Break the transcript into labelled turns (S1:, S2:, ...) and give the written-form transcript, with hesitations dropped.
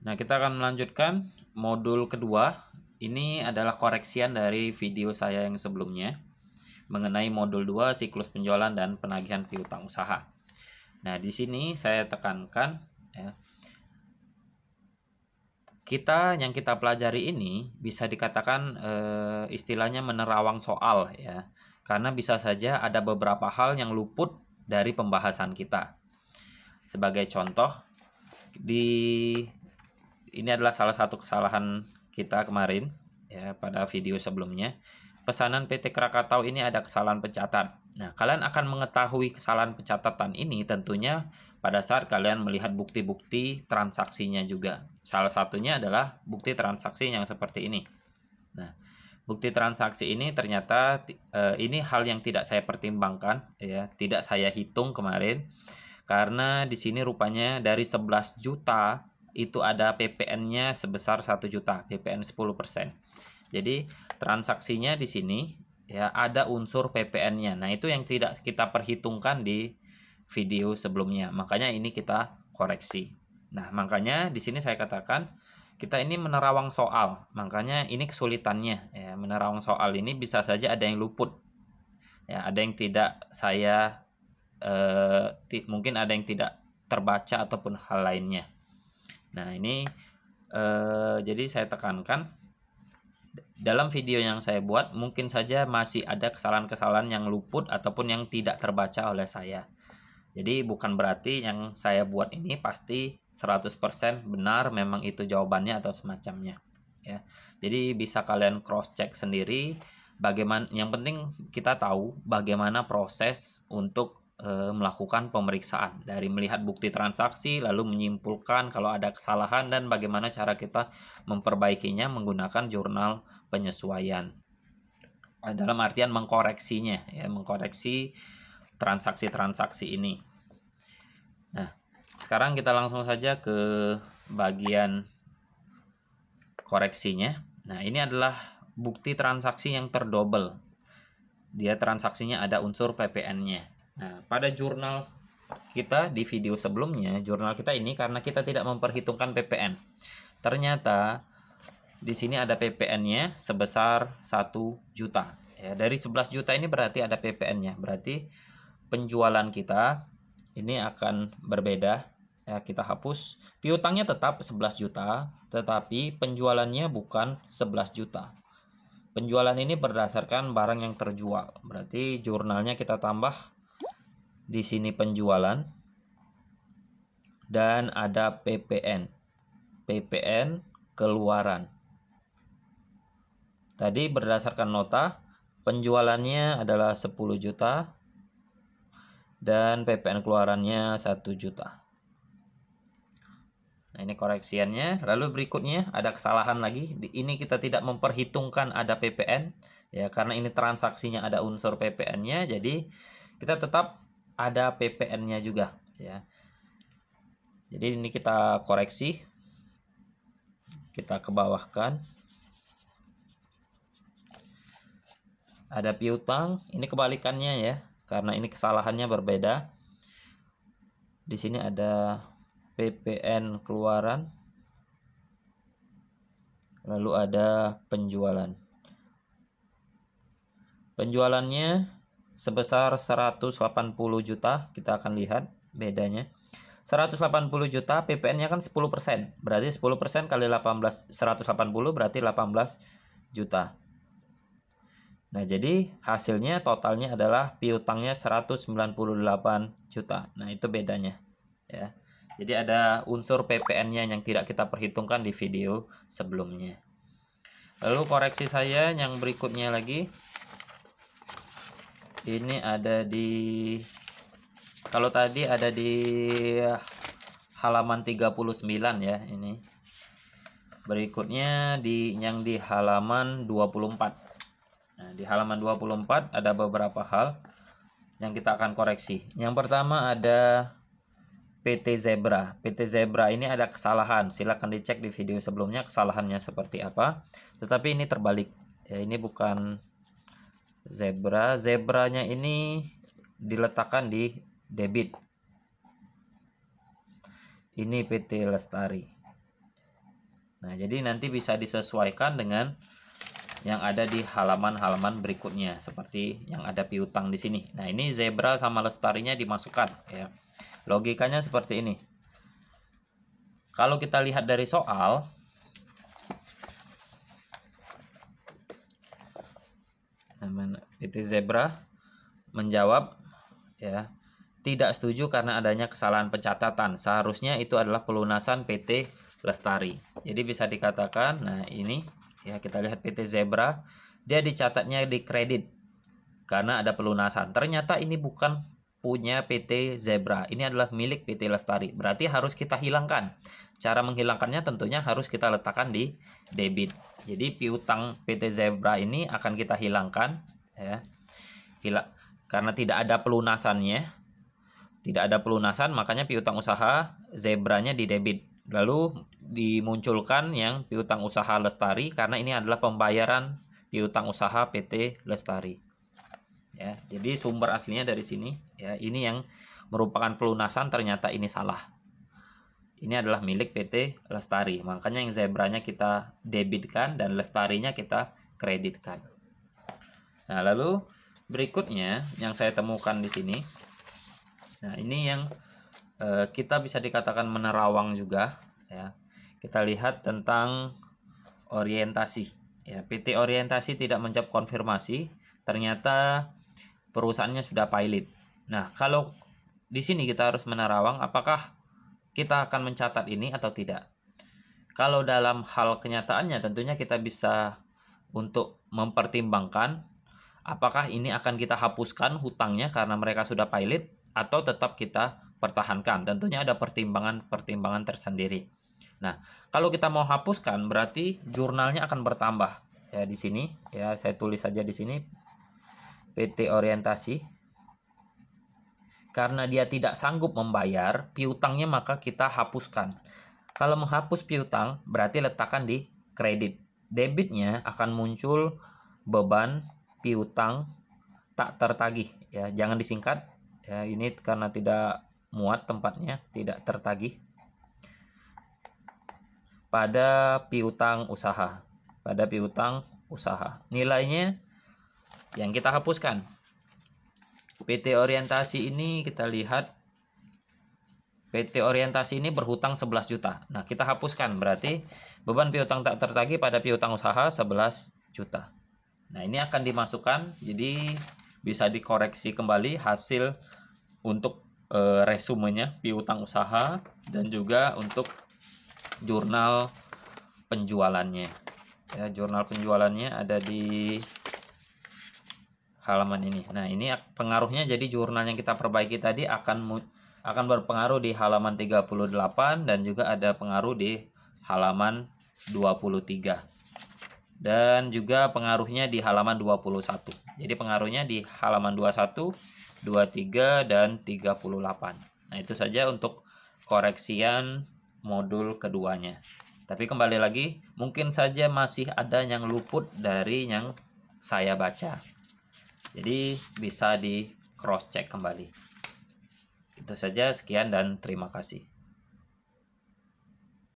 S1: Nah, kita akan melanjutkan modul kedua. Ini adalah koreksian dari video saya yang sebelumnya mengenai modul 2 siklus penjualan dan penagihan piutang usaha. Nah, di sini saya tekankan ya, yang kita pelajari ini bisa dikatakan istilahnya menerawang soal ya. Karena bisa saja ada beberapa hal yang luput dari pembahasan kita. Sebagai contoh, ini adalah salah satu kesalahan kita kemarin ya pada video sebelumnya. Pesanan PT Krakatau ini ada kesalahan pencatat. Nah, kalian akan mengetahui kesalahan pencatatan ini tentunya pada saat kalian melihat bukti-bukti transaksinya juga. Salah satunya adalah bukti transaksi yang seperti ini. Nah, bukti transaksi ini ternyata ini hal yang tidak saya pertimbangkan ya, tidak saya hitung kemarin karena di sini rupanya dari 11 juta itu ada PPN-nya sebesar 1 juta, PPN 10%. Jadi transaksinya di sini ya ada unsur PPN-nya. Nah, itu yang tidak kita perhitungkan di video sebelumnya. Makanya ini kita koreksi. Nah, makanya di sini saya katakan kita ini menerawang soal. Makanya ini kesulitannya ya, menerawang soal ini bisa saja ada yang luput. Ya, ada yang tidak saya mungkin ada yang tidak terbaca ataupun hal lainnya. Nah, ini jadi saya tekankan dalam video yang saya buat mungkin saja masih ada kesalahan-kesalahan yang luput ataupun yang tidak terbaca oleh saya. Jadi bukan berarti yang saya buat ini pasti 100% benar memang itu jawabannya atau semacamnya ya. Jadi bisa kalian cross check sendiri bagaimana, yang penting kita tahu bagaimana proses untuk melakukan pemeriksaan dari melihat bukti transaksi lalu menyimpulkan kalau ada kesalahan dan bagaimana cara kita memperbaikinya menggunakan jurnal penyesuaian dalam artian mengkoreksinya ya, mengkoreksi transaksi-transaksi ini. Nah, sekarang kita langsung saja ke bagian koreksinya. Nah, ini adalah bukti transaksi yang terdouble. Dia transaksinya ada unsur PPN-nya. Nah, pada jurnal kita di video sebelumnya, jurnal kita ini karena kita tidak memperhitungkan PPN. Ternyata di sini ada PPN-nya sebesar 1 juta. Ya, dari 11 juta ini berarti ada PPN-nya. Berarti penjualan kita ini akan berbeda. Ya, kita hapus. Piutangnya tetap 11 juta, tetapi penjualannya bukan 11 juta. Penjualan ini berdasarkan barang yang terjual. Berarti jurnalnya kita tambah di sini penjualan dan ada PPN. PPN keluaran. Tadi berdasarkan nota penjualannya adalah 10 juta dan PPN keluarannya 1 juta. Nah, ini koreksiannya. Lalu berikutnya ada kesalahan lagi. Ini kita tidak memperhitungkan ada PPN ya, karena ini transaksinya ada unsur PPN-nya, jadi kita tetap ada PPN-nya juga ya. Jadi ini kita koreksi. Kita ke bawahkan. Ada piutang, ini kebalikannya ya, karena ini kesalahannya berbeda. Di sini ada PPN keluaran, lalu ada penjualan. Penjualannya sebesar 180 juta, kita akan lihat bedanya. 180 juta, PPN-nya kan 10%, berarti 10% kali 18, 180 berarti 18 juta. Nah, jadi hasilnya totalnya adalah piutangnya 198 juta. Nah, itu bedanya ya. Jadi ada unsur PPN-nya yang tidak kita perhitungkan di video sebelumnya. Lalu koreksi saya yang berikutnya lagi. Ini ada di, kalau tadi ada di halaman 39 ya, ini. Berikutnya yang di halaman 24. Nah, di halaman 24 ada beberapa hal yang kita akan koreksi. Yang pertama ada PT Zebra. PT Zebra ini ada kesalahan. Silakan dicek di video sebelumnya kesalahannya seperti apa. Tetapi ini terbalik. Ya, ini bukan Zebra. Zebranya ini diletakkan di debit. Ini PT Lestari. Nah, jadi nanti bisa disesuaikan dengan yang ada di halaman-halaman berikutnya, seperti yang ada piutang di sini. Nah, ini zebra sama lestarinya dimasukkan ya. Logikanya seperti ini. Kalau kita lihat dari soal, PT Zebra menjawab ya, tidak setuju karena adanya kesalahan pencatatan. Seharusnya itu adalah pelunasan PT Lestari. Jadi bisa dikatakan, nah ini ya, kita lihat PT Zebra, dia dicatatnya di kredit karena ada pelunasan. Ternyata ini bukan punya PT Zebra, ini adalah milik PT Lestari. Berarti harus kita hilangkan. Cara menghilangkannya tentunya harus kita letakkan di debit. Jadi piutang PT Zebra ini akan kita hilangkan ya. Karena tidak ada pelunasannya. Tidak ada pelunasan, makanya piutang usaha Zebranya di debit. Lalu dimunculkan yang piutang usaha Lestari karena ini adalah pembayaran piutang usaha PT Lestari. Ya, jadi sumber aslinya dari sini ya. Ini yang merupakan pelunasan, ternyata ini salah. Ini adalah milik PT Lestari. Makanya yang Zebranya kita debitkan dan Lestarinya kita kreditkan. Nah, lalu berikutnya yang saya temukan di sini. Nah, ini yang kita bisa dikatakan menerawang juga ya. Kita lihat tentang orientasi ya. PT Orientasi tidak menjawab konfirmasi, ternyata perusahaannya sudah pilot. Nah, kalau di sini kita harus menerawang apakah kita akan mencatat ini atau tidak. Kalau dalam hal kenyataannya tentunya kita bisa untuk mempertimbangkan apakah ini akan kita hapuskan hutangnya karena mereka sudah pilot atau tetap kita pertahankan. Tentunya ada pertimbangan-pertimbangan tersendiri. Nah, kalau kita mau hapuskan berarti jurnalnya akan bertambah. Ya, di sini ya saya tulis saja di sini PT Orientasi. Karena dia tidak sanggup membayar piutangnya, maka kita hapuskan. Kalau menghapus piutang berarti letakkan di kredit. Debitnya akan muncul beban piutang tak tertagih ya, jangan disingkat ya, ini karena tidak muat tempatnya, tidak tertagih pada piutang usaha. Pada piutang usaha nilainya yang kita hapuskan. PT Orientasi ini kita lihat, PT Orientasi ini berhutang 11 juta. Nah, kita hapuskan berarti beban piutang tak tertagih pada piutang usaha 11 juta. Nah, ini akan dimasukkan, jadi bisa dikoreksi kembali hasil untuk resumenya piutang usaha dan juga untuk jurnal penjualannya. Ya, jurnal penjualannya ada di halaman ini. Nah, ini pengaruhnya, jadi jurnal yang kita perbaiki tadi akan berpengaruh di halaman 38 dan juga ada pengaruh di halaman 23. Dan juga pengaruhnya di halaman 21. Jadi pengaruhnya di halaman 21, 23 dan 38. Nah, itu saja untuk koreksian modul keduanya. Tapi kembali lagi, mungkin saja masih ada yang luput dari yang saya baca. Jadi bisa di cross check kembali. Itu saja, sekian dan terima kasih.